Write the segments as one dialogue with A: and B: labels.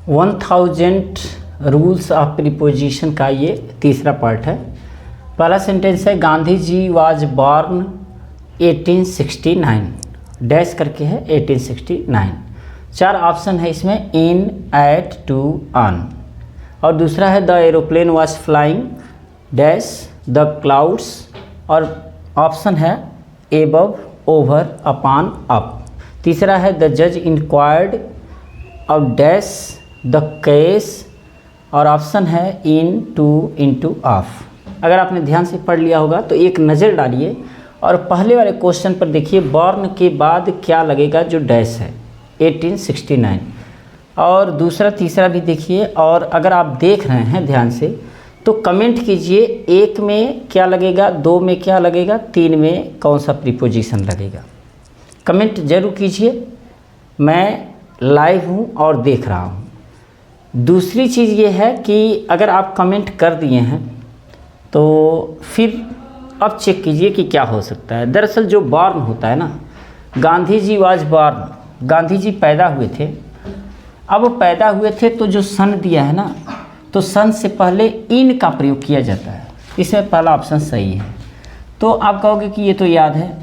A: 1000 rules of preposition का ये तीसरा पार्ट है। पहला सेंटेंस है Gandhi ji was born 1869, dash करके है 1869। 4 ऑप्शन है इसमें, इन, एट, टू, ऑन। और दूसरा है the aeroplane was flying dash the clouds, और ऑप्शन है एबव, ओवर, अपॉन, अप। तीसरा है द जज inquired of dash the case, और ऑप्शन है इन, टू, इनटू, ऑफ। अगर आपने ध्यान से पढ़ लिया होगा तो एक नज़र डालिए और पहले वाले क्वेश्चन पर देखिए, बॉर्न के बाद क्या लगेगा जो डैश है 1869, और दूसरा तीसरा भी देखिए। और अगर आप देख रहे हैं ध्यान से तो कमेंट कीजिए, 1 में क्या लगेगा, 2 में क्या लगेगा, 3 में कौन सा प्रीपोजिशन लगेगा। कमेंट जरूर कीजिए, मैं लाइव हूँ और देख रहा हूँ। दूसरी चीज़ ये है कि अगर आप कमेंट कर दिए हैं तो फिर अब चेक कीजिए कि क्या हो सकता है। दरअसल जो बॉर्न होता है ना, गांधी जी वाज बॉर्न, गांधी जी पैदा हुए थे। अब पैदा हुए थे तो जो सन दिया है ना, तो सन से पहले इन का प्रयोग किया जाता है। इसमें पहला ऑप्शन सही है। तो आप कहोगे कि ये तो याद है,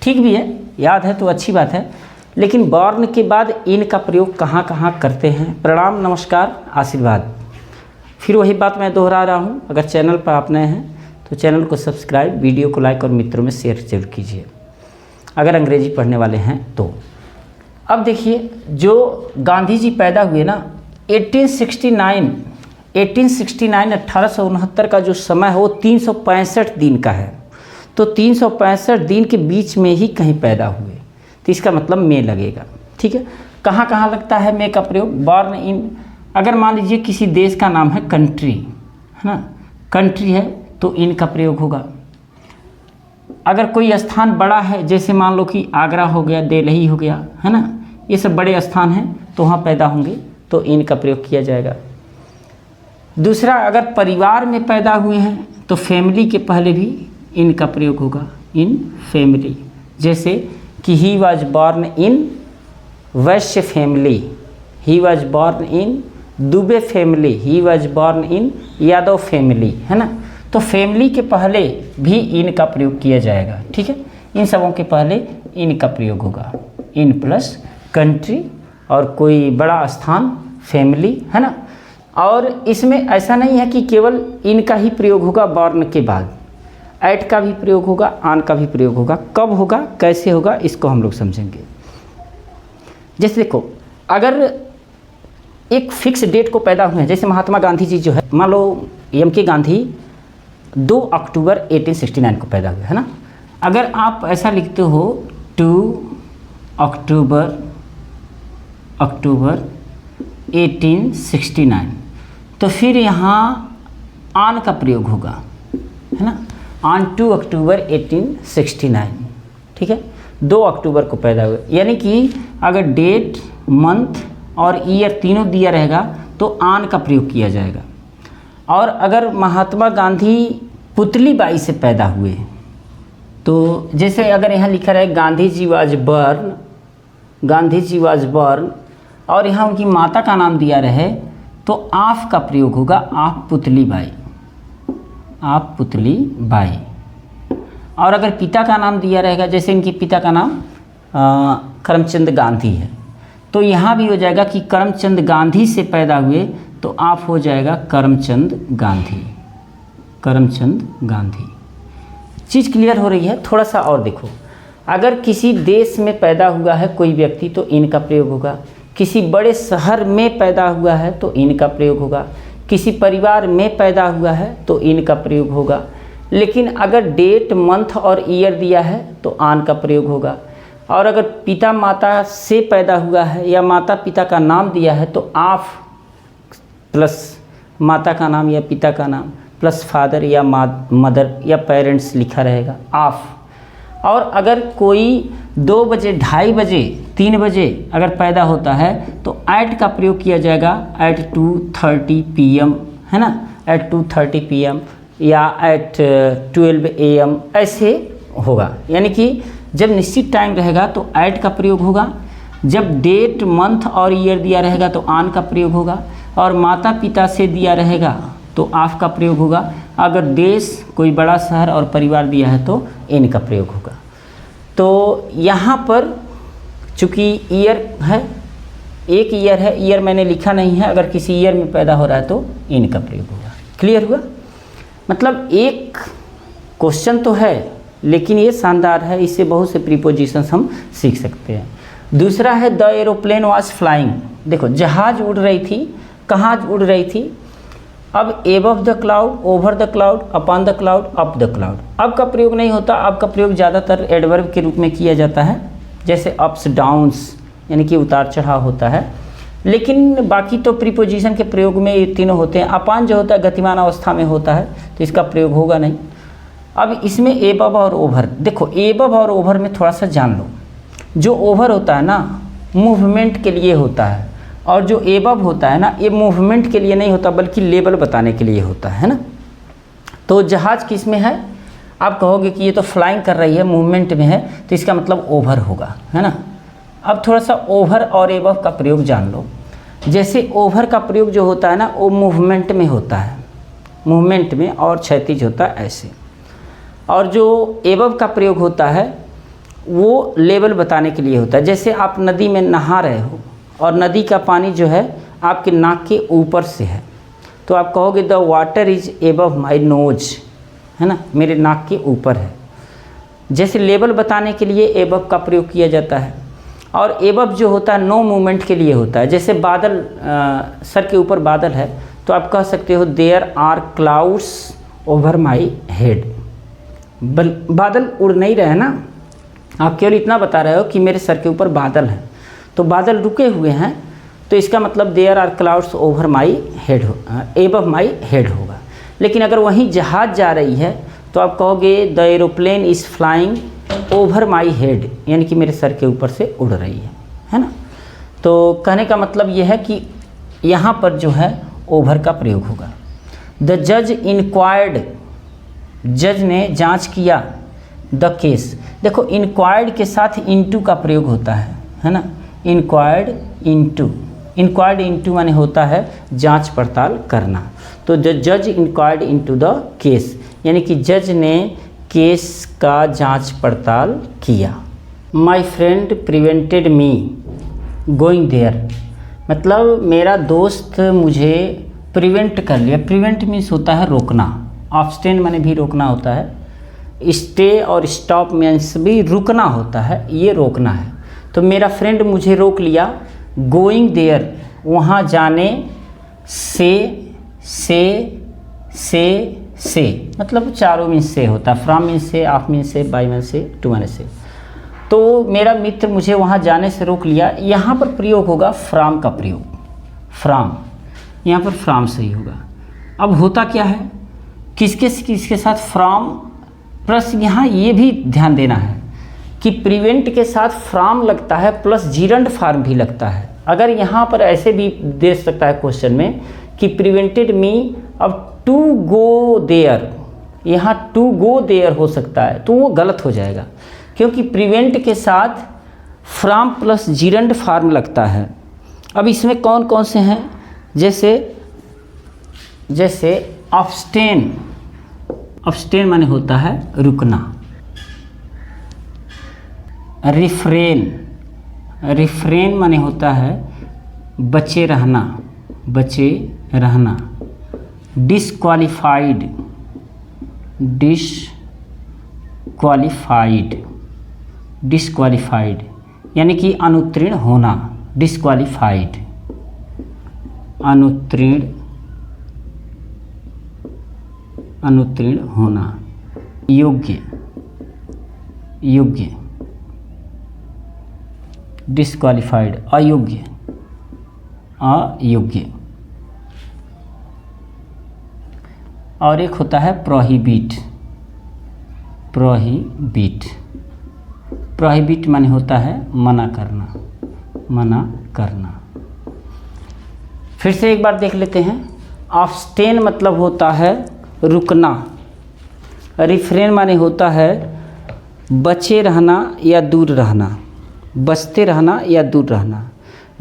A: ठीक भी है, याद है तो अच्छी बात है, लेकिन बॉर्न के बाद इन का प्रयोग कहाँ कहाँ करते हैं। प्रणाम, नमस्कार, आशीर्वाद। फिर वही बात मैं दोहरा रहा हूँ, अगर चैनल पर आप नए हैं तो चैनल को सब्सक्राइब, वीडियो को लाइक और मित्रों में शेयर जरूर कीजिए अगर अंग्रेजी पढ़ने वाले हैं तो। अब देखिए, जो गांधी जी पैदा हुए ना 1869 1869 का जो समय है वो 365 दिन का है। तो 365 दिन के बीच में ही कहीं पैदा हुए, तो इसका मतलब मे लगेगा। ठीक है, कहाँ कहाँ लगता है मे का प्रयोग। बॉर्न इन, अगर मान लीजिए किसी देश का नाम है कंट्री, है ना, कंट्री है तो इन का प्रयोग होगा। अगर कोई स्थान बड़ा है, जैसे मान लो कि आगरा हो गया, दिल्ली हो गया, है ना, ये सब बड़े स्थान हैं तो वहाँ पैदा होंगे तो इन का प्रयोग किया जाएगा। दूसरा, अगर परिवार में पैदा हुए हैं तो फैमिली के पहले भी इन का प्रयोग होगा, इन फैमिली। जैसे कि he was born in Vysya family, he was born in Dubey family, he was born in Yadav family, है ना। तो फैमिली के पहले भी इन का प्रयोग किया जाएगा। ठीक है, इन सबों के पहले इन का प्रयोग होगा, इन प्लस कंट्री और कोई बड़ा स्थान फैमिली, है ना। और इसमें ऐसा नहीं है कि केवल इन का ही प्रयोग होगा बॉर्न के बाद, एट का भी प्रयोग होगा, ऑन का भी प्रयोग होगा। कब होगा, कैसे होगा, इसको हम लोग समझेंगे। जैसे देखो, अगर एक फिक्स डेट को पैदा हुए हैं, जैसे महात्मा गांधी जी जो है, मान लो एम के गांधी 2 अक्टूबर 1869 को पैदा हुए, है ना। अगर आप ऐसा लिखते हो 2 अक्टूबर 1869, तो फिर यहाँ ऑन का प्रयोग होगा, है ना, ऑन 2 अक्टूबर 1869। ठीक है, 2 अक्टूबर को पैदा हुए, यानी कि अगर डेट, मंथ और ईयर तीनों दिया रहेगा तो ऑन का प्रयोग किया जाएगा। और अगर महात्मा गांधी पुतली बाई से पैदा हुए, तो जैसे अगर यहाँ लिखा रहे Gandhi ji was born, Gandhi ji was born, और यहाँ उनकी माता का नाम दिया रहे तो ऑफ का प्रयोग होगा, ऑफ पुतली बाई, ऑफ पुतली बाई। और अगर पिता का नाम दिया रहेगा, जैसे इनके पिता का नाम करमचंद गांधी है, तो यहाँ भी हो जाएगा कि करमचंद गांधी से पैदा हुए तो ऑफ हो जाएगा करमचंद गांधी, करमचंद गांधी। चीज़ क्लियर हो रही है। थोड़ा सा और देखो, अगर किसी देश में पैदा हुआ है कोई व्यक्ति तो इन का प्रयोग होगा, किसी बड़े शहर में पैदा हुआ है तो इन का प्रयोग होगा, किसी परिवार में पैदा हुआ है तो इन का प्रयोग होगा। लेकिन अगर डेट, मंथ और ईयर दिया है तो ऑन का प्रयोग होगा। और अगर पिता माता से पैदा हुआ है या माता पिता का नाम दिया है तो ऑफ प्लस माता का नाम या पिता का नाम प्लस फादर या मदर या पेरेंट्स लिखा रहेगा, ऑफ। और अगर कोई 2 बजे, 2:30 बजे, 3 बजे अगर पैदा होता है तो एट का प्रयोग किया जाएगा, एट 2:30 PM, है ना, एट 2:30 PM या एट 12 AM, ऐसे होगा। यानी कि जब निश्चित टाइम रहेगा तो एट का प्रयोग होगा, जब डेट मंथ और ईयर दिया रहेगा तो आन का प्रयोग होगा, और माता पिता से दिया रहेगा तो आफ का प्रयोग होगा। अगर देश कोई बड़ा शहर और परिवार दिया है तो इन का प्रयोग होगा। तो यहाँ पर चूँकि ईयर है, एक ईयर है, ईयर मैंने लिखा नहीं है, अगर किसी ईयर में पैदा हो रहा है तो इन का प्रयोग होगा। क्लियर हुआ? मतलब एक क्वेश्चन तो है लेकिन ये शानदार है, इससे बहुत से प्रीपोजिशंस हम सीख सकते हैं। दूसरा है द एरोप्लेन वाज फ्लाइंग। देखो जहाज उड़ रही थी, कहाँ उड़ रही थी? अब above the cloud, over the cloud, upon the cloud, up the cloud. अब का प्रयोग नहीं होता, अब का प्रयोग ज़्यादातर एडवर्ब के रूप में किया जाता है, जैसे अप्स डाउन्स यानी कि उतार चढ़ाव होता है। लेकिन बाकी तो प्रीपोजिशन के प्रयोग में ये तीनों होते हैं। अपान जो होता है गतिमान अवस्था में होता है तो इसका प्रयोग होगा नहीं। अब इसमें एबव और ओवर, देखो एबव और ओवर में थोड़ा सा जान लो। जो ओवर होता है ना मूवमेंट के लिए होता है, और जो एबव होता है ना ये मूवमेंट के लिए नहीं होता बल्कि लेवल बताने के लिए होता है ना। तो जहाज किस में है? आप कहोगे कि ये तो फ्लाइंग कर रही है, मूवमेंट में है, तो इसका मतलब ओवर होगा, है ना। अब थोड़ा सा ओवर और एबव का प्रयोग जान लो। जैसे ओवर का प्रयोग जो होता है ना वो मूवमेंट में होता है, मूवमेंट में, और क्षैतिज होता है ऐसे। और जो एबव का प्रयोग होता है वो लेवल बताने के लिए होता है। जैसे आप नदी में नहा रहे हो और नदी का पानी जो है आपके नाक के ऊपर से है, तो आप कहोगे the water is above my nose, है ना, मेरे नाक के ऊपर है। जैसे लेवल बताने के लिए एबव का प्रयोग किया जाता है। और एबव जो होता है नो मूवमेंट के लिए होता है। जैसे बादल, सर के ऊपर बादल है तो आप कह सकते हो there are clouds over my head. बादल उड़ नहीं रहे ना, आप केवल इतना बता रहे हो कि मेरे सर के ऊपर बादल हैं, तो बादल रुके हुए हैं, तो इसका मतलब there are clouds over my head, above my head होगा। लेकिन अगर वहीं जहाज जा रही है तो आप कहोगे the aeroplane is flying over my head, यानी कि मेरे सर के ऊपर से उड़ रही है ना। तो कहने का मतलब ये है कि यहाँ पर जो है ओवर का प्रयोग होगा। द जज इंक्वायर्ड, जज ने जांच किया, द केस। देखो इंक्वायर्ड के साथ इनटू का प्रयोग होता है ना। इंक्वायर्ड इनटू, इंक्वायर्ड इनटू माने होता है जांच पड़ताल करना। तो द जज इंक्वायर्ड इनटू द केस, यानी कि जज ने केस का जांच पड़ताल किया। My friend prevented me going there, मतलब मेरा दोस्त मुझे प्रिवेंट कर लिया। प्रिवेंट मीन्स होता है रोकना, ऑब्स्टेन माने भी रोकना होता है, स्टे और स्टॉप मीन्स भी रुकना होता है, ये रोकना है। तो मेरा फ्रेंड मुझे रोक लिया गोइंग देयर, वहाँ जाने से मतलब चारों मीन्स से होता है। फ्रॉम मीन्स से, ऑफ मीन्स से, बाय मीन्स से, टू मीन्स से। तो मेरा मित्र मुझे वहाँ जाने से रोक लिया। यहाँ पर प्रयोग होगा फ्रॉम का प्रयोग, फ्रॉम, यहाँ पर फ्रॉम सही होगा। अब होता क्या है, किसके साथ फ्रॉम प्लस, यहाँ ये भी ध्यान देना है कि प्रिवेंट के साथ फ्रॉम लगता है प्लस जीरंड फॉर्म भी लगता है। अगर यहाँ पर ऐसे भी दे सकता है क्वेश्चन में कि प्रिवेंटेड मी, अब टू गो देयर, यहाँ टू गो देयर हो सकता है, तो वो गलत हो जाएगा क्योंकि प्रिवेंट के साथ फ्रॉम प्लस जीरंड फॉर्म लगता है। अब इसमें कौन कौन से हैं, जैसे अब्स्टेन, अब्स्टेन माने होता है रुकना। रिफ्रेन, रिफ्रेन माने होता है बचे रहना, बचे रहना। डिसक्वालिफाइड, डिसक्वालिफाइड यानी कि अनुत्तीर्ण होना, डिसक्वालिफाइड, अनुत्तीर्ण होना। योग्य, डिसक्वालिफाइड, अयोग्य, और एक होता है प्रोहिबिट, प्रोहिबिट माने होता है मना करना। फिर से एक बार देख लेते हैं। अब्स्टेन मतलब होता है रुकना, रिफ्रेन माने होता है बचे रहना या दूर रहना, बचते रहना या दूर रहना।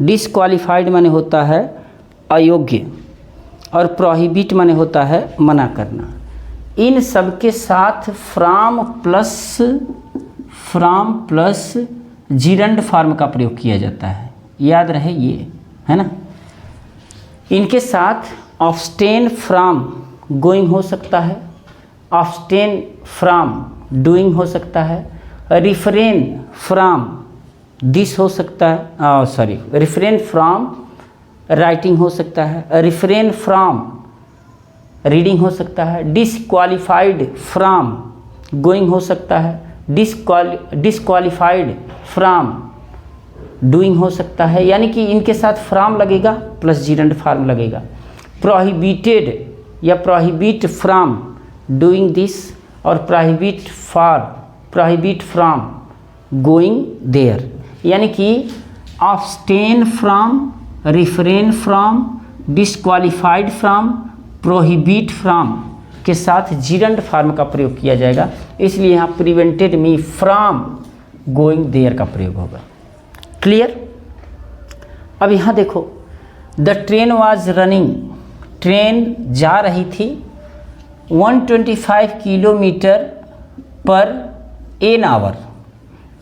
A: डिसक्वालीफाइड माने होता है अयोग्य, और प्रोहिबिट माने होता है मना करना। इन सब के साथ फ्रॉम प्लस जीरंड फॉर्म का प्रयोग किया जाता है, याद रहे ये, है ना। इनके साथ अब्सटेन फ्रॉम गोइंग हो सकता है, अब्सटेन फ्रॉम डूइंग हो सकता है, रिफ्रेन फ्रॉम दिस हो सकता है, रिफ्रेन फ्रॉम राइटिंग हो सकता है, रिफ्रेन फ्रॉम रीडिंग हो सकता है, डिसक्वालीफाइड फ्रॉम गोइंग हो सकता है, डिसक्वालीफाइड फ्रॉम डूइंग हो सकता है, यानी कि इनके साथ फ्रॉम लगेगा प्लस जीरंड फॉर्म लगेगा। प्रोहिबिटेड या प्रोहिबिट फ्रॉम डूइंग दिस, और प्रोहिबिट फ्रॉम गोइंग देयर, यानी कि abstain from, refrain from, disqualified from, prohibit from के साथ जीरंड फॉर्म का प्रयोग किया जाएगा, इसलिए यहाँ prevented me from going there का प्रयोग होगा। क्लियर। अब यहाँ देखो, the train was running, train जा रही थी 125 किलोमीटर पर एन आवर,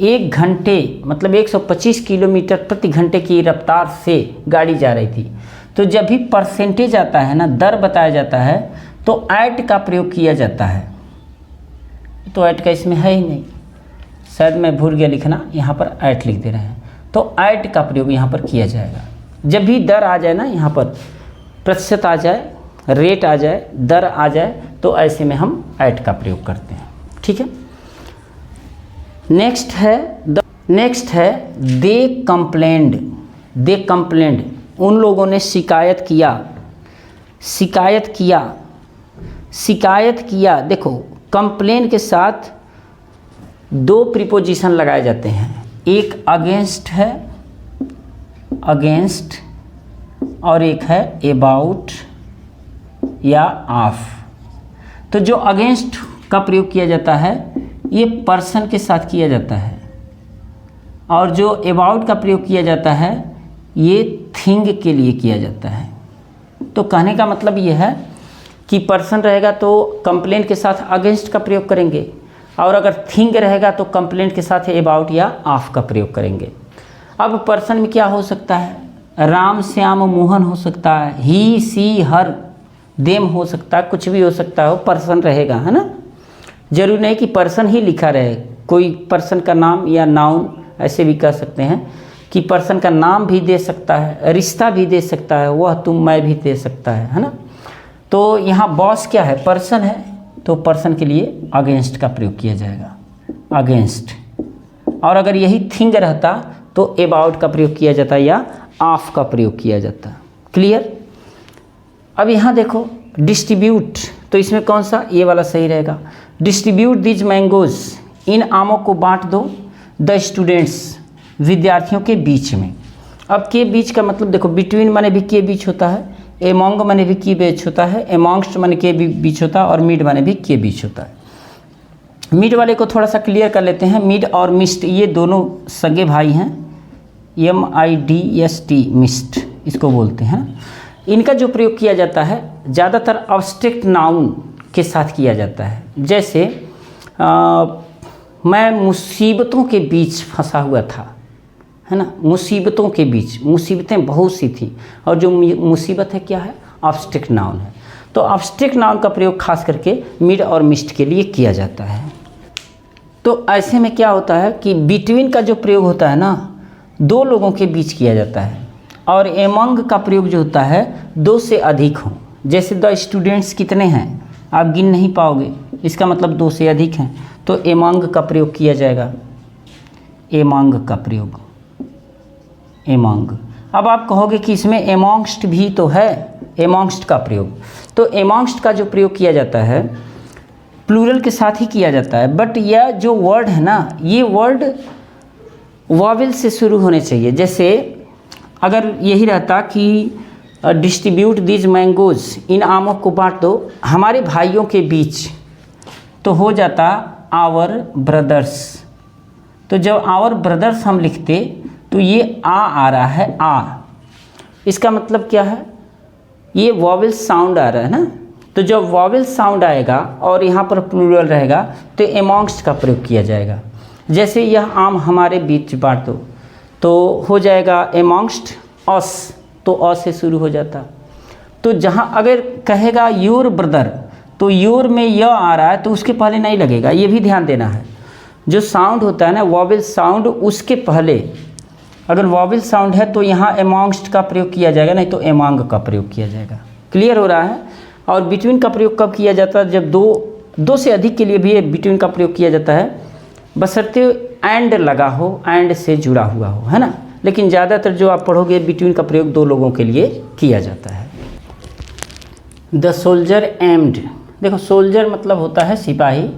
A: 1 घंटे मतलब 125 किलोमीटर प्रति घंटे की रफ्तार से गाड़ी जा रही थी। तो जब भी परसेंटेज आता है ना, दर बताया जाता है, तो ऐट का प्रयोग किया जाता है। तो ऐट का इसमें है ही नहीं, शायद मैं भूल गया लिखना, यहाँ पर ऐट लिख दे रहे हैं। तो ऐट का प्रयोग यहाँ पर किया जाएगा। जब भी दर आ जाए ना, यहाँ पर प्रतिशत आ जाए, रेट आ जाए, दर आ जाए, तो ऐसे में हम ऐट का प्रयोग करते हैं। ठीक है। नेक्स्ट है दे कंप्लेंड, उन लोगों ने शिकायत किया। देखो, कंप्लेन के साथ 2 प्रीपोजिशन लगाए जाते हैं, एक अगेंस्ट है, अगेंस्ट, और एक है अबाउट या ऑफ। तो जो अगेंस्ट का प्रयोग किया जाता है ये पर्सन के साथ किया जाता है, और जो अबाउट का प्रयोग किया जाता है ये थिंग के लिए किया जाता है। तो कहने का मतलब ये है कि पर्सन रहेगा तो कंप्लेन के साथ अगेंस्ट का प्रयोग करेंगे, और अगर थिंग रहेगा तो कंप्लेन के साथ अबाउट या ऑफ का प्रयोग करेंगे। अब पर्सन में क्या हो सकता है, राम, श्याम, मोहन हो सकता है, ही, सी, हर, देम हो सकता है, कुछ भी हो सकता है, वो पर्सन रहेगा, है ना। जरूरी नहीं कि पर्सन ही लिखा रहे, कोई पर्सन का नाम या नाउन ऐसे भी कह सकते हैं कि पर्सन का नाम भी दे सकता है, रिश्ता भी दे सकता है, वह, तुम, मैं भी दे सकता है ना। तो यहाँ बॉस क्या है, पर्सन है, तो पर्सन के लिए अगेंस्ट का प्रयोग किया जाएगा, अगेंस्ट। और अगर यही थिंग रहता तो अबाउट का प्रयोग किया जाता या ऑफ का प्रयोग किया जाता। क्लियर। अब यहाँ देखो, डिस्ट्रीब्यूट, तो इसमें कौन सा, ये वाला सही रहेगा। डिस्ट्रीब्यूट दीज मैंगोज, इन आमों को बांट दो, द स्टूडेंट्स, विद्यार्थियों के बीच में। अब के बीच का मतलब देखो, बिटवीन माने भी के बीच होता है, एमोंग माने भी के बीच होता है, एमोंगस्ट माने के बीच होता है, और मिड माने भी के बीच होता है। मिड वाले को थोड़ा सा क्लियर कर लेते हैं। मिड और मिस्ट ये दोनों सगे भाई हैं, MIDST, मिस्ट इसको बोलते हैं। इनका जो प्रयोग किया जाता है ज़्यादातर अब्स्ट्रैक्ट नाउन के साथ किया जाता है। जैसे मैं मुसीबतों के बीच फंसा हुआ था, है ना, मुसीबतों के बीच, मुसीबतें बहुत सी थी, और जो मुसीबत है क्या है, अब्स्ट्रैक्ट नाउन है। तो अब्स्ट्रैक्ट नाउन का प्रयोग खास करके मिड और मिस्ट के लिए किया जाता है। तो ऐसे में क्या होता है कि बिटवीन का जो प्रयोग होता है ना, 2 लोगों के बीच किया जाता है, और एमंग का प्रयोग जो होता है 2 से अधिक हों। जैसे द स्टूडेंट्स कितने हैं, आप गिन नहीं पाओगे, इसका मतलब 2 से अधिक हैं, तो एमंग का प्रयोग किया जाएगा, एमंग का प्रयोग, एमंग। अब आप कहोगे कि इसमें एमोंगस्ट भी तो है, एमोंगस्ट का प्रयोग, तो एमोंगस्ट का जो प्रयोग किया जाता है प्लूरल के साथ ही किया जाता है, बट यह जो वर्ड है ना, ये वर्ड वॉवेल से शुरू होने चाहिए। जैसे अगर यही रहता कि डिस्ट्रीब्यूट दीज मैंगोज, इन आमों को बांट दो हमारे भाइयों के बीच, तो हो जाता आवर ब्रदर्स। तो तो जब आवर ब्रदर्स हम लिखते तो ये आ रहा है, आ, इसका मतलब क्या है, ये वॉवेल साउंड आ रहा है ना। तो जब वॉवेल साउंड आएगा और यहाँ पर प्लूरल रहेगा तो एमॉन्ग्स्ट का प्रयोग किया जाएगा। जैसे यह आम हमारे बीच बांट दो तो हो जाएगा एमॉन्ग्स्ट अस, तो अ से शुरू हो जाता। तो जहाँ अगर कहेगा योर ब्रदर तो योर में य आ रहा है तो उसके पहले नहीं लगेगा, ये भी ध्यान देना है। जो साउंड होता है ना वॉवेल साउंड, उसके पहले अगर वॉवेल साउंड है तो यहाँ एमॉन्ग्स्ट का प्रयोग किया जाएगा, नहीं तो एमॉन्ग का प्रयोग किया जाएगा। क्लियर हो रहा है। और बिटवीन का प्रयोग कब किया जाता है, जब दो से अधिक के लिए भी बिटवीन का प्रयोग किया जाता है, बशर्ते एंड लगा हो, एंड से जुड़ा हुआ हो, है ना। लेकिन ज़्यादातर जो आप पढ़ोगे बिटवीन का प्रयोग दो लोगों के लिए किया जाता है। द सोल्जर एम्ड, देखो सोल्जर मतलब होता है सिपाही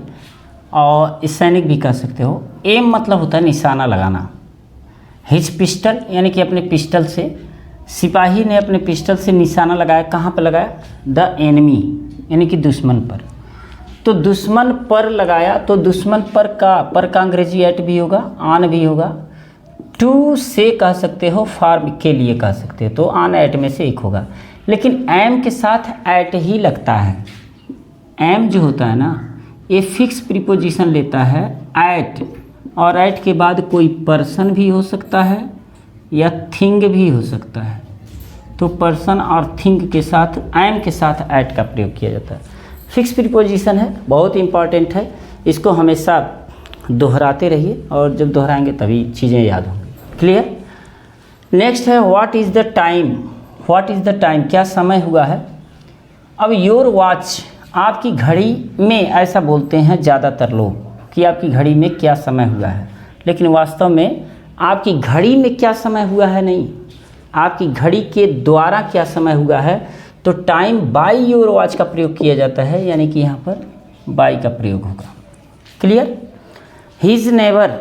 A: और सैनिक भी कह सकते हो। एम मतलब होता है निशाना लगाना। हिज पिस्टल यानी कि अपने पिस्टल से, सिपाही ने अपने पिस्टल से निशाना लगाया, कहाँ पर लगाया, द एनिमी यानी कि दुश्मन पर। तो दुश्मन पर लगाया तो दुश्मन पर का अंग्रेजी एट भी होगा, आन भी होगा। टू से कह सकते हो, फार के लिए कह सकते हो, तो आन एट में से एक होगा। लेकिन एम के साथ एट ही लगता है। एम जो होता है ना ये फिक्स प्रीपोजिशन लेता है एट, और एट के बाद कोई पर्सन भी हो सकता है या थिंग भी हो सकता है। तो पर्सन और थिंग के साथ एम के साथ एट का प्रयोग किया जाता है। फिक्स प्रीपोजिशन है, बहुत इंपॉर्टेंट है, इसको हमेशा दोहराते रहिए और जब दोहराएंगे तभी चीज़ें याद होंगी। क्लियर। नेक्स्ट है what is the time. What is the time, क्या समय हुआ है। अब योर वॉच, आपकी घड़ी में, ऐसा बोलते हैं ज़्यादातर लोग कि आपकी घड़ी में क्या समय हुआ है, लेकिन वास्तव में आपकी घड़ी में क्या समय हुआ है नहीं, आपकी घड़ी के द्वारा क्या समय हुआ है। तो टाइम बाय योर वॉच का प्रयोग किया जाता है, यानी कि यहाँ पर बाय का प्रयोग होगा। क्लियर। हिज नेबर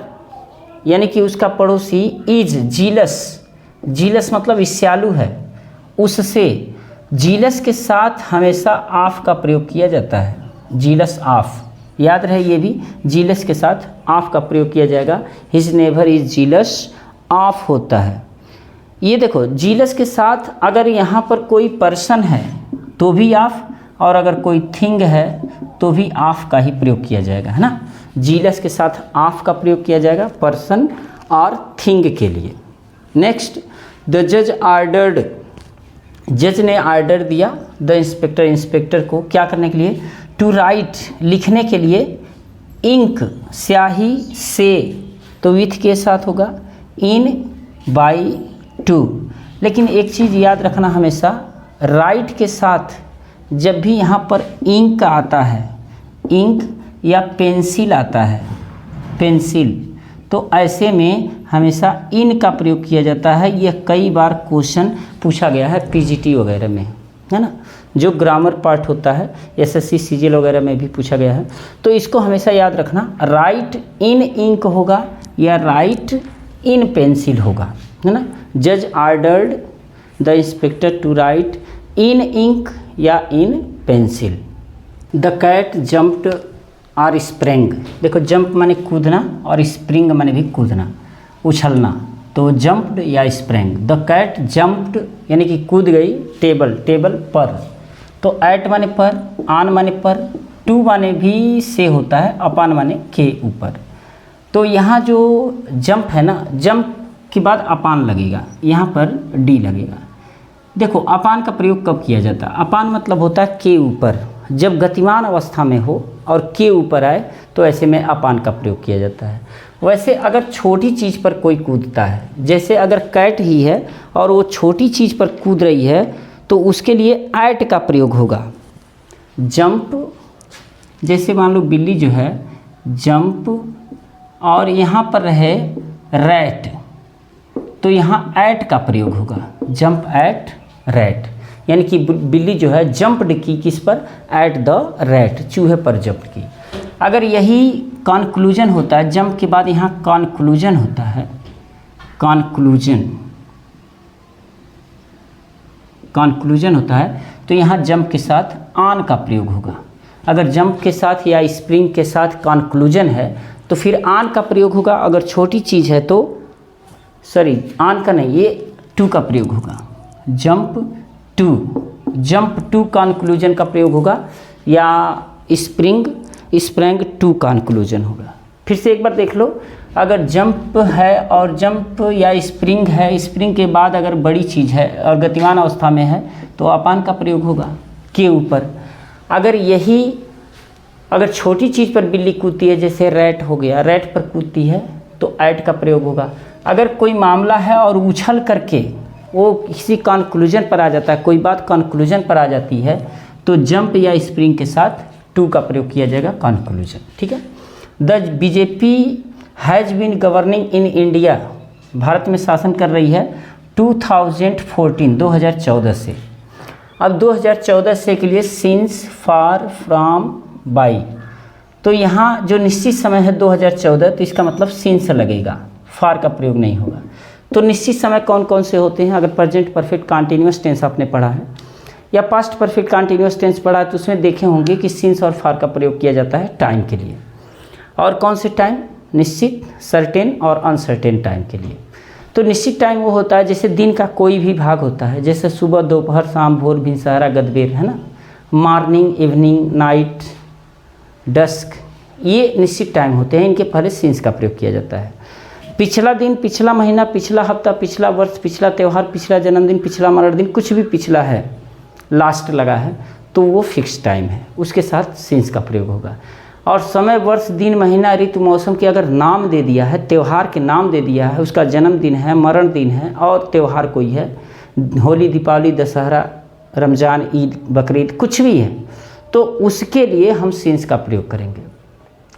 A: यानी कि उसका पड़ोसी, इज जीलस, जीलस मतलब ईर्ष्यालु है, उससे, जीलस के साथ हमेशा ऑफ का प्रयोग किया जाता है। जीलस ऑफ, याद रहे ये भी, जीलस के साथ ऑफ का प्रयोग किया जाएगा। His neighbour is jealous of होता है। ये देखो जीलस के साथ अगर यहाँ पर कोई पर्सन है तो भी ऑफ, और अगर कोई थिंग है तो भी ऑफ का ही प्रयोग किया जाएगा, है ना। जीलस के साथ ऑफ का प्रयोग किया जाएगा पर्सन और थिंग के लिए। नेक्स्ट, द जज आर्डर्ड, जज ने आर्डर दिया द इंस्पेक्टर, इंस्पेक्टर को क्या करने के लिए, टू राइट, लिखने के लिए, इंक, स्याही से, तो विथ के साथ होगा, इन, बाई, टू। लेकिन एक चीज़ याद रखना हमेशा, राइट के साथ जब भी यहाँ पर इंक आता है, इंक या पेंसिल आता है, पेंसिल, तो ऐसे में हमेशा इन का प्रयोग किया जाता है। यह कई बार क्वेश्चन पूछा गया है पीजीटी वगैरह में, है ना, जो ग्रामर पार्ट होता है, एसएससी सीजीएल वगैरह में भी पूछा गया है। तो इसको हमेशा याद रखना, राइट इन इंक होगा या राइट इन पेंसिल होगा, है ना। जज ordered the inspector to write in ink या in pencil. The cat jumped और स्प्रिंग, देखो जंप माने कूदना और स्प्रिंग माने भी कूदना, उछलना, तो जंप्ड या स्प्रिंग। द कैट जंप्ड यानी कि कूद गई, टेबल, टेबल पर, तो एट माने पर, आन माने पर, टू माने भी से होता है, अपान माने के ऊपर। तो यहाँ जो जंप है ना, जंप के बाद अपान लगेगा, यहाँ पर डी लगेगा। देखो अपान का प्रयोग कब किया जाता है, अपान मतलब होता है के ऊपर, जब गतिमान अवस्था में हो और के ऊपर आए तो ऐसे में अपान का प्रयोग किया जाता है। वैसे अगर छोटी चीज़ पर कोई कूदता है, जैसे अगर कैट ही है और वो छोटी चीज़ पर कूद रही है तो उसके लिए एट का प्रयोग होगा। जंप, जैसे मान लो बिल्ली जो है जंप और यहाँ पर रहे रैट, तो यहाँ एट का प्रयोग होगा, जंप एट रैट, यानी कि बिल्ली जो है जंप्ड की किस पर, एट द रैट, चूहे पर जंप की। अगर यही कॉन्क्लूजन होता है, जंप के बाद यहाँ कॉन्क्लूजन होता है, कॉन्क्लूजन, कॉन्क्लूजन होता है, तो यहाँ जंप के साथ आन का प्रयोग होगा। अगर जंप के साथ या स्प्रिंग के साथ कॉन्क्लूजन है तो फिर आन का प्रयोग होगा। अगर छोटी चीज़ है तो सॉरी आन का नहीं, ये टू का प्रयोग होगा। जंप टू कंक्लूजन का प्रयोग होगा, या स्प्रिंग टू कंक्लूजन होगा। फिर से एक बार देख लो, अगर जंप है और जंप या स्प्रिंग है, स्प्रिंग के बाद अगर बड़ी चीज़ है और गतिमान अवस्था में है तो अपान का प्रयोग होगा के ऊपर। अगर छोटी चीज़ पर बिल्ली कूदती है, जैसे रैट हो गया, रैट पर कूदती है तो ऐट का प्रयोग होगा। अगर कोई मामला है और उछल करके वो किसी कंक्लूजन पर आ जाता है, कोई बात कंक्लूजन पर आ जाती है, तो जंप या स्प्रिंग के साथ टू का प्रयोग किया जाएगा, कंक्लूजन। ठीक है। The BJP has been governing in India, Bharat में शासन कर रही है 2014 से। अब 2014 से के लिए सिंस, फॉर, फ्रॉम, बाई, तो यहाँ जो निश्चित समय है 2014, तो इसका मतलब सिंस लगेगा, फॉर का प्रयोग नहीं होगा। तो निश्चित समय कौन कौन से होते हैं? अगर प्रेजेंट परफेक्ट कंटिन्यूअस टेंस आपने पढ़ा है या पास्ट परफेक्ट कंटिन्यूअस टेंस पढ़ा है तो उसमें देखे होंगे कि सिंस और फॉर का प्रयोग किया जाता है टाइम के लिए। और कौन से टाइम? निश्चित, सर्टेन और अनसर्टेन टाइम के लिए। तो निश्चित टाइम वो होता है जैसे दिन का कोई भी भाग होता है, जैसे सुबह, दोपहर, शाम, भोर, भिनसहरा, गदबेर, है ना, मॉर्निंग, इवनिंग, नाइट, डस्क, ये निश्चित टाइम होते हैं। इनके पहले सिंस का प्रयोग किया जाता है। पिछला दिन, पिछला महीना, पिछला हफ्ता, पिछला वर्ष, पिछला त्यौहार, पिछला जन्मदिन, पिछला मरण दिन, कुछ भी पिछला है, लास्ट लगा है, तो वो फिक्स टाइम है, उसके साथ सिंस का प्रयोग होगा। और समय, वर्ष, दिन, महीना, ऋतु, मौसम के अगर नाम दे दिया है, त्यौहार के नाम दे दिया है, उसका जन्मदिन है, मरण दिन है और त्यौहार कोई है, होली, दीपावली, दशहरा, रमज़ान, ईद, बकरीद, कुछ भी है, तो उसके लिए हम सिंस का प्रयोग करेंगे।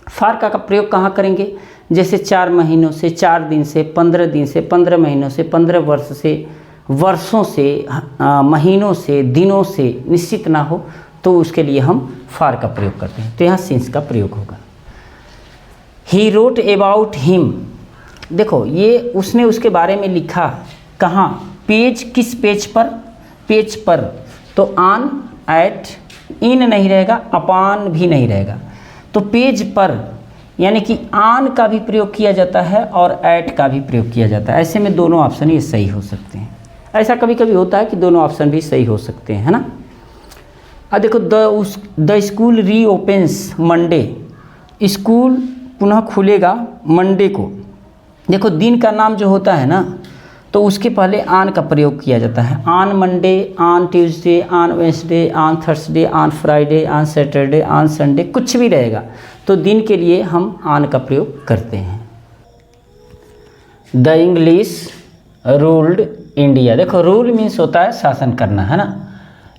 A: फॉर का प्रयोग कहाँ करेंगे? जैसे 4 महीनों से, 4 दिन से, 15 दिन से, 15 महीनों से, 15 वर्ष से, वर्षों से, महीनों से, दिनों से निश्चित ना हो तो उसके लिए हम फॉर का प्रयोग करते हैं, तो यहाँ सिंस का प्रयोग होगा। ही रोट अबाउट हिम, देखो ये उसने उसके बारे में लिखा, कहाँ? पेज, किस पेज पर? पेज पर, तो ऑन, एट, इन नहीं रहेगा, अपान भी नहीं रहेगा, तो पेज पर, यानी कि ऑन का भी प्रयोग किया जाता है और एट का भी प्रयोग किया जाता है। ऐसे में दोनों ऑप्शन ये सही हो सकते हैं। ऐसा कभी कभी होता है कि दोनों ऑप्शन भी सही हो सकते हैं, है ना। अब देखो, द स्कूल रीओपन्स मंडे, स्कूल पुनः खुलेगा मंडे को। देखो दिन का नाम जो होता है ना, तो उसके पहले ऑन का प्रयोग किया जाता है। On Monday, on Tuesday, on Wednesday, on Thursday, on Friday, on Saturday, on Sunday, कुछ भी रहेगा, तो दिन के लिए हम ऑन का प्रयोग करते हैं। द इंग्लिश रूल्ड इंडिया, देखो रूल मीन्स होता है शासन करना, है ना,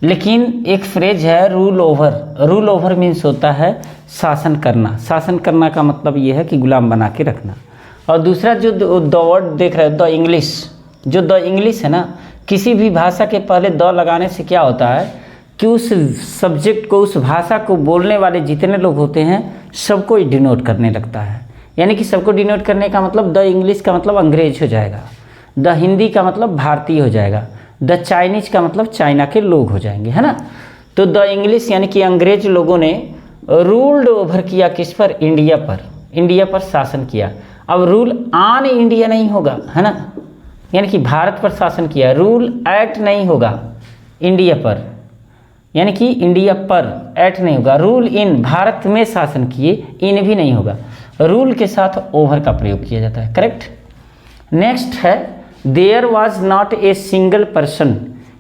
A: लेकिन एक फ्रेज है rule over. Rule over means होता है शासन करना। शासन करना का मतलब ये है कि गुलाम बना के रखना। और दूसरा जो द वर्ड देख रहे हो, द इंग्लिश, जो द इंग्लिश है ना, किसी भी भाषा के पहले द लगाने से क्या होता है कि उस सब्जेक्ट को, उस भाषा को बोलने वाले जितने लोग होते हैं सबको डिनोट करने लगता है। यानी कि सबको डिनोट करने का मतलब द इंग्लिश का मतलब अंग्रेज हो जाएगा, द हिंदी का मतलब भारतीय हो जाएगा, द चाइनीज का मतलब चाइना के लोग हो जाएंगे, है ना। तो द इंग्लिश यानी कि अंग्रेज लोगों ने रूल्ड ओवर किया, किस पर? इंडिया पर। इंडिया पर शासन किया। अब रूल ऑन इंडिया नहीं होगा, है ना, यानी कि भारत पर शासन किया। रूल एट नहीं होगा इंडिया पर, यानी कि इंडिया पर, एट नहीं होगा। रूल इन, भारत में शासन किए, इन भी नहीं होगा। रूल के साथ ओवर का प्रयोग किया जाता है। करेक्ट। नेक्स्ट है there was not a single person,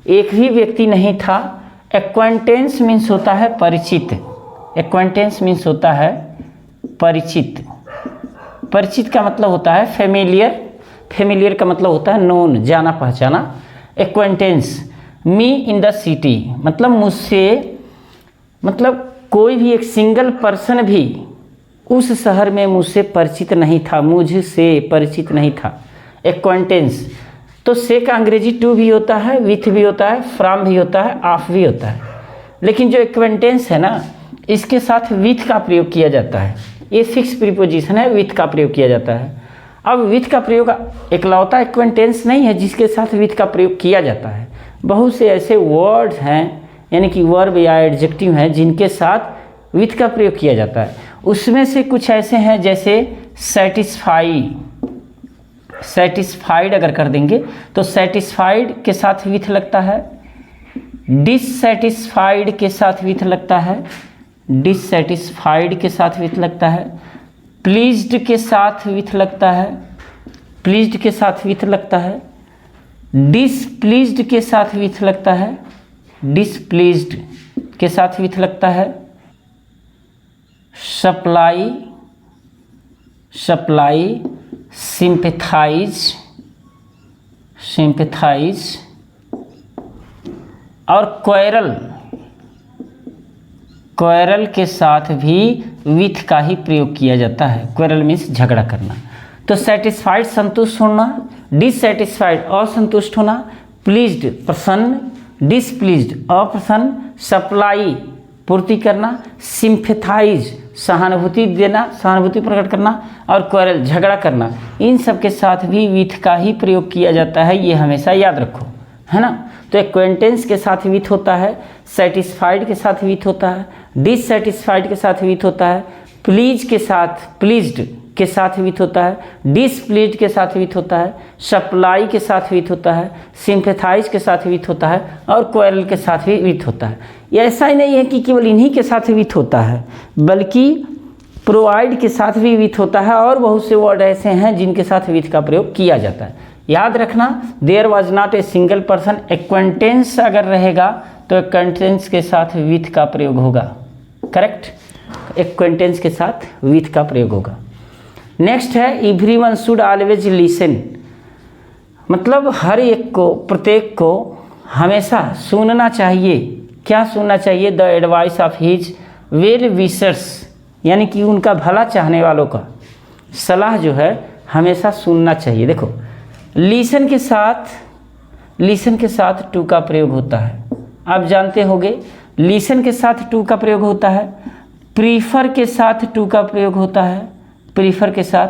A: एक भी व्यक्ति नहीं था। एक्वेंटेंस मीन्स होता है परिचित। एक्वेंटेंस मीन्स होता है परिचित। परिचित का मतलब होता है फेमिलियर। फेमिलियर का मतलब होता है नोन, जाना पहचाना। Acquaintance, me in the city, मतलब मुझसे, मतलब कोई भी एक सिंगल पर्सन भी उस शहर में मुझसे परिचित नहीं था, मुझसे परिचित नहीं था। एक्वेंटेंस, तो से का अंग्रेजी टू भी होता है, विथ भी होता है, फ्रॉम भी होता है, ऑफ भी होता है। लेकिन जो एक्वेंटेंस है ना, इसके साथ विथ का प्रयोग किया जाता है। ये फिक्स प्रीपोजिशन है, विथ का प्रयोग किया जाता है। अब विथ का प्रयोग इकलौता एक्वेंटेंस नहीं है जिसके साथ विथ का प्रयोग किया जाता है। बहुत से ऐसे वर्ड्स हैं, यानी कि वर्ब या एडजेक्टिव हैं जिनके साथ विथ का प्रयोग किया जाता है। उसमें से कुछ ऐसे हैं जैसे सेटिस्फाइड अगर कर देंगे तो सेटिस्फाइड के साथ विथ लगता है, डिससेटिस्फाइड के साथ विथ लगता है, डिससेटिस्फाइड के साथ विथ लगता है, प्लीज्ड के साथ विथ लगता है, प्लीज्ड के साथ विथ लगता है, डिसप्लीज्ड के साथ विथ लगता है, डिसप्लीज्ड के साथ विथ लगता है, सप्लाई, सिंपैथाइज और क्वेरल के साथ भी विथ का ही प्रयोग किया जाता है। क्वेरल मीन्स झगड़ा करना। तो सेटिस्फाइड संतुष्ट होना, डिससेटिस्फाइड असंतुष्ट होना, प्लीज्ड प्रसन्न, डिसप्लीज्ड अप्रसन्न, सप्लाई पूर्ति करना, सिंपैथाइज सहानुभूति देना, सहानुभूति प्रकट करना और क्वेरल झगड़ा करना, इन सब के साथ भी विथ का ही प्रयोग किया जाता है। ये हमेशा याद रखो, है ना। तो एक्वेंटेंस के साथ विथ होता है, सेटिस्फाइड के साथ विथ होता है, डिससेटिस्फाइड के साथ विथ होता है, प्लीज्ड के साथ विथ होता है, डिसप्लीज्ड के साथ विथ होता है, सप्लाई के साथ विथ होता है, सिंपैथाइज के साथ विथ होता है और क्वेरल के साथ भी विथ होता है। ये ऐसा ही नहीं है कि केवल इन्हीं के साथ विथ होता है, बल्कि प्रोवाइड के साथ भी विथ होता है और बहुत से वर्ड ऐसे हैं जिनके साथ विथ का प्रयोग किया जाता है। याद रखना, there was not a single person, acquaintance अगर रहेगा तो एक्वेंटेंस के साथ विथ का प्रयोग होगा। करेक्ट, एक्वेंटेंस के साथ विथ का प्रयोग होगा। नेक्स्ट है एवरीवन शुड ऑलवेज लिसन, मतलब हर एक को, प्रत्येक को हमेशा सुनना चाहिए। क्या सुनना चाहिए? The advice of his well wishers, यानी कि उनका भला चाहने वालों का सलाह जो है हमेशा सुनना चाहिए। देखो, लिसन के साथ टू का प्रयोग होता है, आप जानते होंगे। लिसन के साथ टू का प्रयोग होता है, प्रीफर के साथ टू का प्रयोग होता है, प्रीफर के साथ,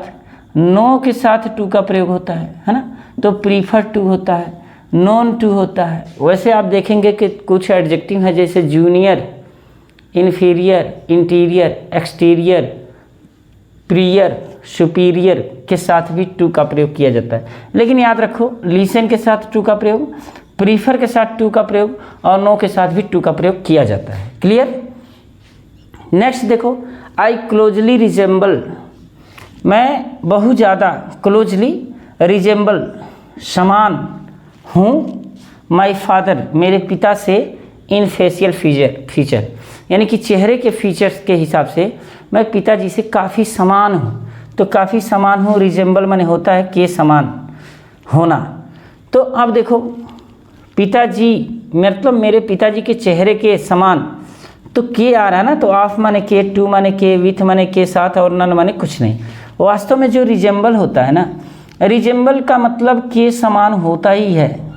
A: नो के साथ टू का प्रयोग होता है ना। तो प्रीफर टू होता है, नोन टू होता है। वैसे आप देखेंगे कि कुछ एडजेक्टिव है जैसे junior, inferior, interior, exterior, prior, superior के साथ भी टू का प्रयोग किया जाता है। लेकिन याद रखो, लिसन के साथ टू का प्रयोग, प्रीफर के साथ टू का प्रयोग और नो के साथ भी टू का प्रयोग किया जाता है। क्लियर? नेक्स्ट देखो, आई क्लोजली रिजेंबल, मैं बहुत ज़्यादा, क्लोजली रिजेंबल समान हूँ, माई फादर मेरे पिता से, इन फेशियल फीचर यानी कि चेहरे के फीचर्स के हिसाब से मैं पिताजी से काफ़ी समान हूँ। तो काफ़ी समान हूँ, रिजेंबल माने होता है के समान होना। तो अब देखो, पिताजी मतलब मेरे पिताजी के चेहरे के समान, तो के आ रहा है ना, तो ऑफ माने के, टू माने के, विथ माने के साथ और नन माने कुछ नहीं। वास्तव में जो रिजेंबल होता है ना, रिजेंबल का मतलब के समान होता ही है।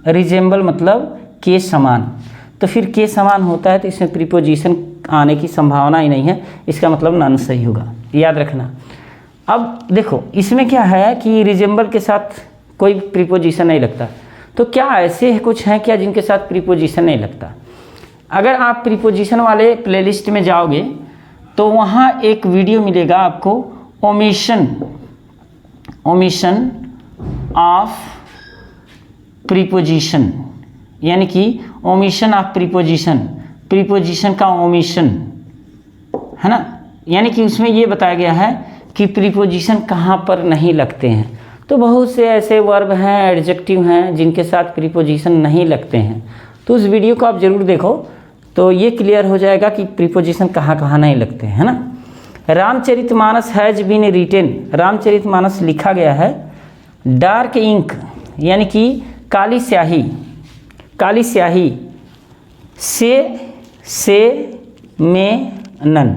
A: रिजेंबल मतलब के समान, तो फिर के समान होता है तो इसमें प्रीपोजिशन आने की संभावना ही नहीं है, इसका मतलब नन सही होगा, याद रखना। अब देखो, इसमें क्या है कि रिजेंबल के साथ कोई प्रीपोजिशन नहीं लगता। तो क्या ऐसे कुछ हैं क्या जिनके साथ प्रीपोजिशन नहीं लगता? अगर आप प्रीपोजिशन वाले प्लेलिस्ट में जाओगे तो वहाँ एक वीडियो मिलेगा आपको, ओमिशन ऑफ प्रीपोजिशन, यानी कि ओमिशन ऑफ प्रीपोजिशन का ओमिशन, है ना। यानी कि उसमें ये बताया गया है कि प्रीपोजिशन कहाँ पर नहीं लगते हैं। तो बहुत से ऐसे वर्ब हैं, एडजेक्टिव हैं जिनके साथ प्रीपोजिशन नहीं लगते हैं। तो उस वीडियो को आप ज़रूर देखो, तो ये क्लियर हो जाएगा कि प्रीपोजिशन कहाँ कहाँ नहीं लगते हैं, है ना। Ramcharitmanas has been written, Ramcharitmanas लिखा गया है डार्क इंक, यानी कि काली स्याही से में नन।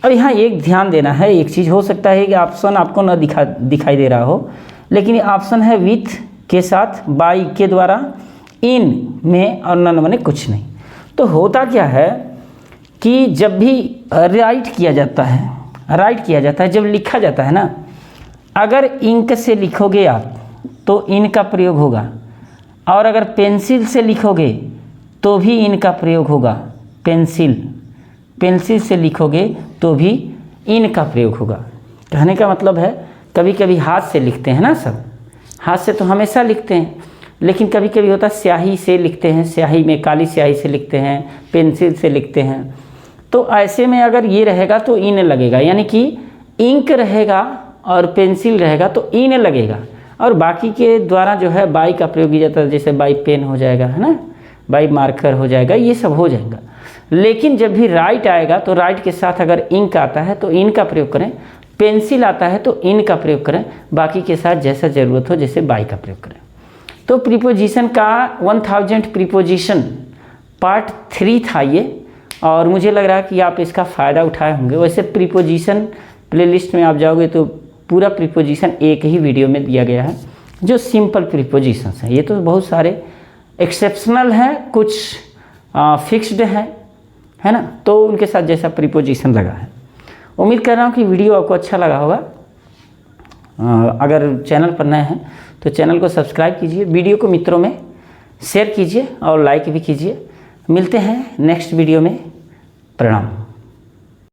A: अब यहाँ एक ध्यान देना है, एक चीज़ हो सकता है कि ऑप्शन आपको न दिखाई दे रहा हो, लेकिन ये ऑप्शन है विथ के साथ, बाई के द्वारा, इन में और नन माने कुछ नहीं। तो होता क्या है कि जब भी राइट किया जाता है, जब लिखा जाता है ना, अगर इंक से लिखोगे आप तो इन का प्रयोग होगा, और अगर पेंसिल से लिखोगे तो भी इन का प्रयोग होगा। पेंसिल से लिखोगे तो भी इन का प्रयोग होगा। कहने का मतलब है कभी कभी हाथ से लिखते हैं ना, सब हाथ से तो हमेशा लिखते हैं, लेकिन कभी कभी होता है स्याही से लिखते हैं, स्याही में काली स्याही से लिखते हैं, पेंसिल से लिखते हैं। तो ऐसे में अगर ये रहेगा तो इन लगेगा, यानी कि इंक रहेगा और पेंसिल रहेगा तो इन लगेगा, और बाकी के द्वारा जो है बाई का प्रयोग किया जाता है, जैसे बाई पेन हो जाएगा, है ना, बाई मार्कर हो जाएगा, ये सब हो जाएगा। लेकिन जब भी राइट आएगा तो राइट के साथ अगर इंक आता है तो इन का प्रयोग करें, पेंसिल आता है तो इन का प्रयोग करें, बाकी के साथ जैसा ज़रूरत हो जैसे बाई का प्रयोग करें। तो प्रीपोजिशन का 1000 प्रीपोजिशन पार्ट 3 था ये, और मुझे लग रहा है कि आप इसका फ़ायदा उठाए होंगे। वैसे प्रीपोजिशन प्लेलिस्ट में आप जाओगे तो पूरा प्रीपोजिशन एक ही वीडियो में दिया गया है, जो सिंपल प्रीपोजिशंस हैं। ये तो बहुत सारे एक्सेप्शनल हैं, कुछ फिक्स्ड हैं, है ना, तो उनके साथ जैसा प्रीपोजिशन लगा है। उम्मीद कर रहा हूँ कि वीडियो आपको अच्छा लगा होगा। अगर चैनल पर नए हैं तो चैनल को सब्सक्राइब कीजिए, वीडियो को मित्रों में शेयर कीजिए और लाइक भी कीजिए। मिलते हैं नेक्स्ट वीडियो में। प्रणाम।